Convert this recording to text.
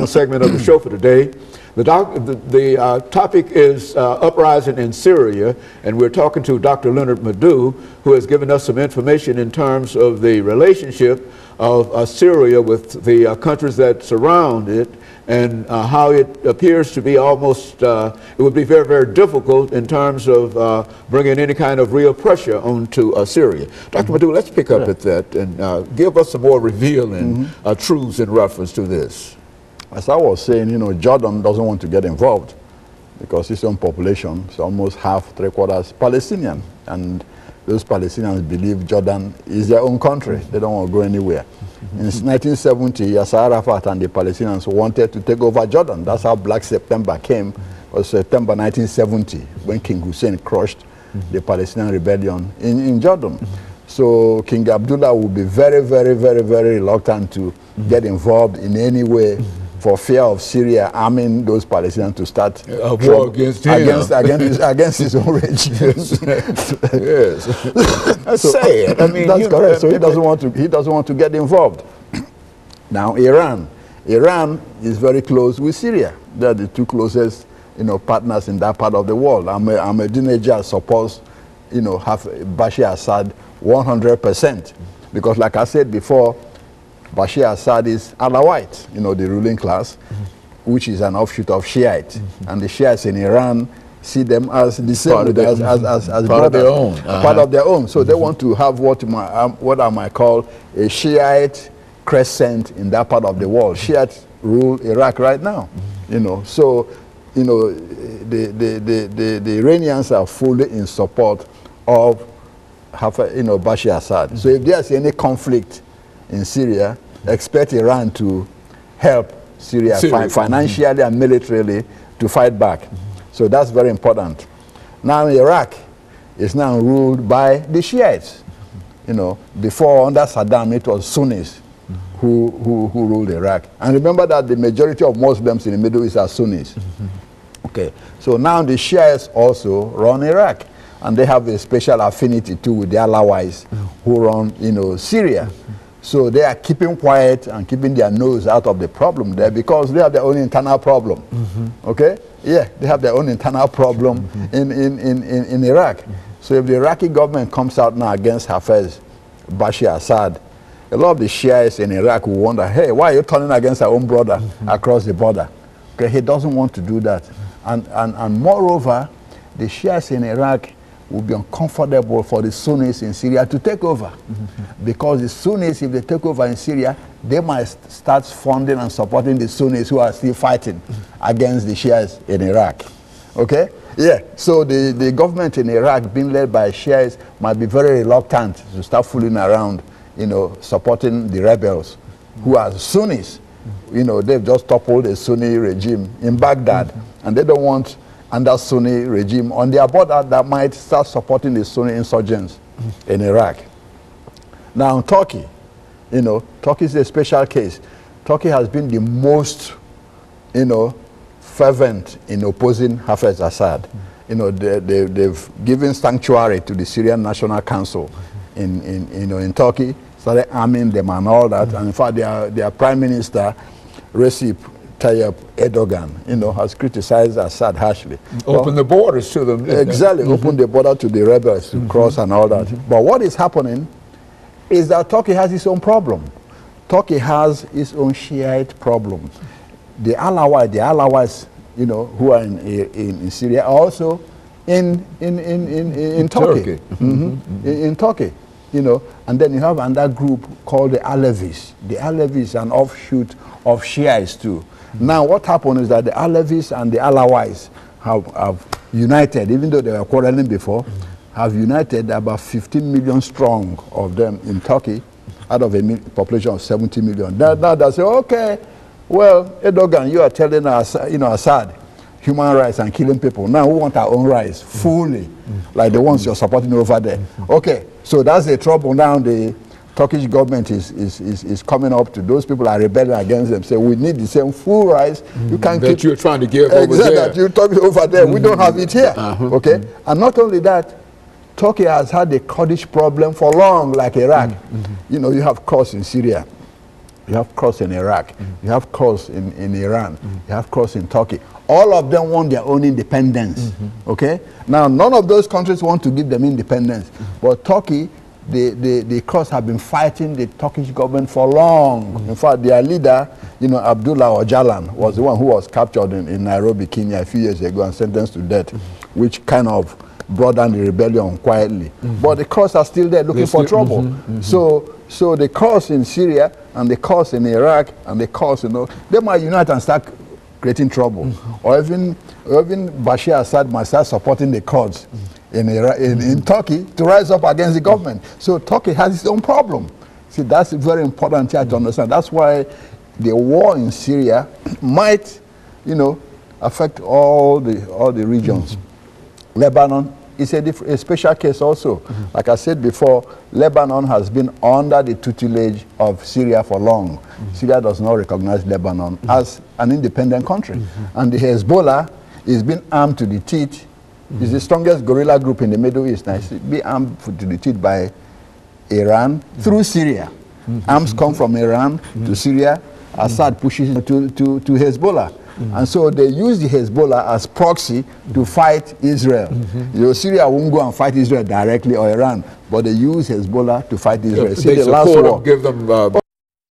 Segment of the show for today. The topic is uprising in Syria, and we're talking to Dr. LMadu, who has given us some information in terms of the relationship of Syria with the countries that surround it, and how it appears to be almost, it would be very, very difficult in terms of bringing any kind of real pressure onto Syria. Dr. Madu, let's pick up at that and give us some more revealing truths in reference to this. As I was saying, Jordan doesn't want to get involved because its own population is almost half, three-quarters Palestinian. And those Palestinians believe Jordan is their own country. They don't want to go anywhere. In 1970, Yasser Arafat and the Palestinians wanted to take over Jordan. That's how Black September came. It was September 1970 when King Hussein crushed the Palestinian rebellion in Jordan. So King Abdullah would be very, very, very, very reluctant to get involved in any way for fear of Syria arming those Palestinians to start a war against him. against his own regime. Yes. That's sad. I mean, that's correct. So he doesn't want to get involved. Now Iran is very close with Syria. They're the two closest partners in that part of the world. Ahmadinejad supports have Bashar Assad 100%, because like I said before, Bashar Assad is Alawite, the ruling class, which is an offshoot of Shiite. And the Shiites in Iran see them as the same, as part of their own. Part of their own. So they want to have what I might call a Shiite crescent in that part of the world. Shiites rule Iraq right now, So, the Iranians are fully in support of Bashar Assad. So if there's any conflict in Syria, expect Iran to help Syria financially and militarily to fight back. So that's very important. Now Iraq is now ruled by the Shiites. Before under Saddam it was Sunnis who ruled Iraq. And remember that the majority of Muslims in the Middle East are Sunnis. Okay, so now the Shiites also run Iraq. And they have a special affinity too with the Alawites who run, Syria. So they are keeping quiet and keeping their nose out of the problem there because they have their own internal problem. Okay? Yeah, they have their own internal problem in Iraq. So if the Iraqi government comes out now against Hafez Bashar Assad, a lot of the Shiites in Iraq will wonder, hey, why are you turning against our own brother across the border? Okay, he doesn't want to do that. And moreover, the Shiites in Iraq will be uncomfortable for the Sunnis in Syria to take over. Because the Sunnis, if they take over in Syria, they might start funding and supporting the Sunnis who are still fighting against the Shiites in Iraq. Okay? Yeah, so the government in Iraq, being led by Shiites, might be very reluctant to start fooling around, supporting the rebels who are Sunnis. They've just toppled a Sunni regime in Baghdad, and they don't want under Sunni regime on their border that might start supporting the Sunni insurgents in Iraq. Now Turkey, Turkey is a special case. Turkey has been the most, fervent in opposing Hafez Assad. They've given sanctuary to the Syrian National Council in Turkey, started arming them and all that. And in fact, their Prime Minister, Recep Tayyip Erdogan, has criticized Assad harshly. Open the borders to them. Exactly, open the border to the rebels to cross and all that. But what is happening is that Turkey has its own problem. Turkey has its own Shiite problem. The Alawites, who are in Syria, are also in Turkey. In Turkey. And then you have another group called the Alevis. The Alevis are an offshoot of Shiites too. Now what happened is that the Alevis and the Alawites have united, even though they were quarreling before, have united about 15 million strong of them in Turkey out of a population of 70 million. Now they say, okay, well, Erdogan, you are telling us, Assad, human rights and killing people. Now we want our own rights fully, like the ones you're supporting over there. Okay, so that's the trouble now. The Turkish government is coming up to those people are rebelling against them. Say we need the same full rights. You can't that you're trying to give over there. That you're talking over there. We don't have it here. Okay, and not only that, Turkey has had the Kurdish problem for long, like Iraq. You have Kurds in Syria. you have cross in Iraq, you have cross in Iran, you have cross in Turkey. All of them want their own independence, okay? Now, none of those countries want to give them independence, but Turkey, the cross have been fighting the Turkish government for long. In fact, their leader, Abdullah Öcalan, was the one who was captured in Nairobi, Kenya a few years ago and sentenced to death, which kind of brought down the rebellion quietly. But the cross are still there looking for trouble. So the cause in Syria and the cause in Iraq and the cause, they might unite and start creating trouble. Or even Bashar Assad might start supporting the Kurds in Turkey to rise up against the government. So Turkey has its own problem. See, that's very important here to understand. That's why the war in Syria might, affect all the regions. Lebanon is a special case also. Like I said before, Lebanon has been under the tutelage of Syria for long. Syria does not recognize Lebanon as an independent country. And the Hezbollah is being armed to the teeth. It's the strongest guerrilla group in the Middle East. Now, it's being armed to the teeth by Iran through Syria. Arms come from Iran to Syria. Assad pushes it to Hezbollah. And so they use the Hezbollah as proxy to fight Israel. Syria won't go and fight Israel directly or Iran, but they use Hezbollah to fight Israel. They support them, give them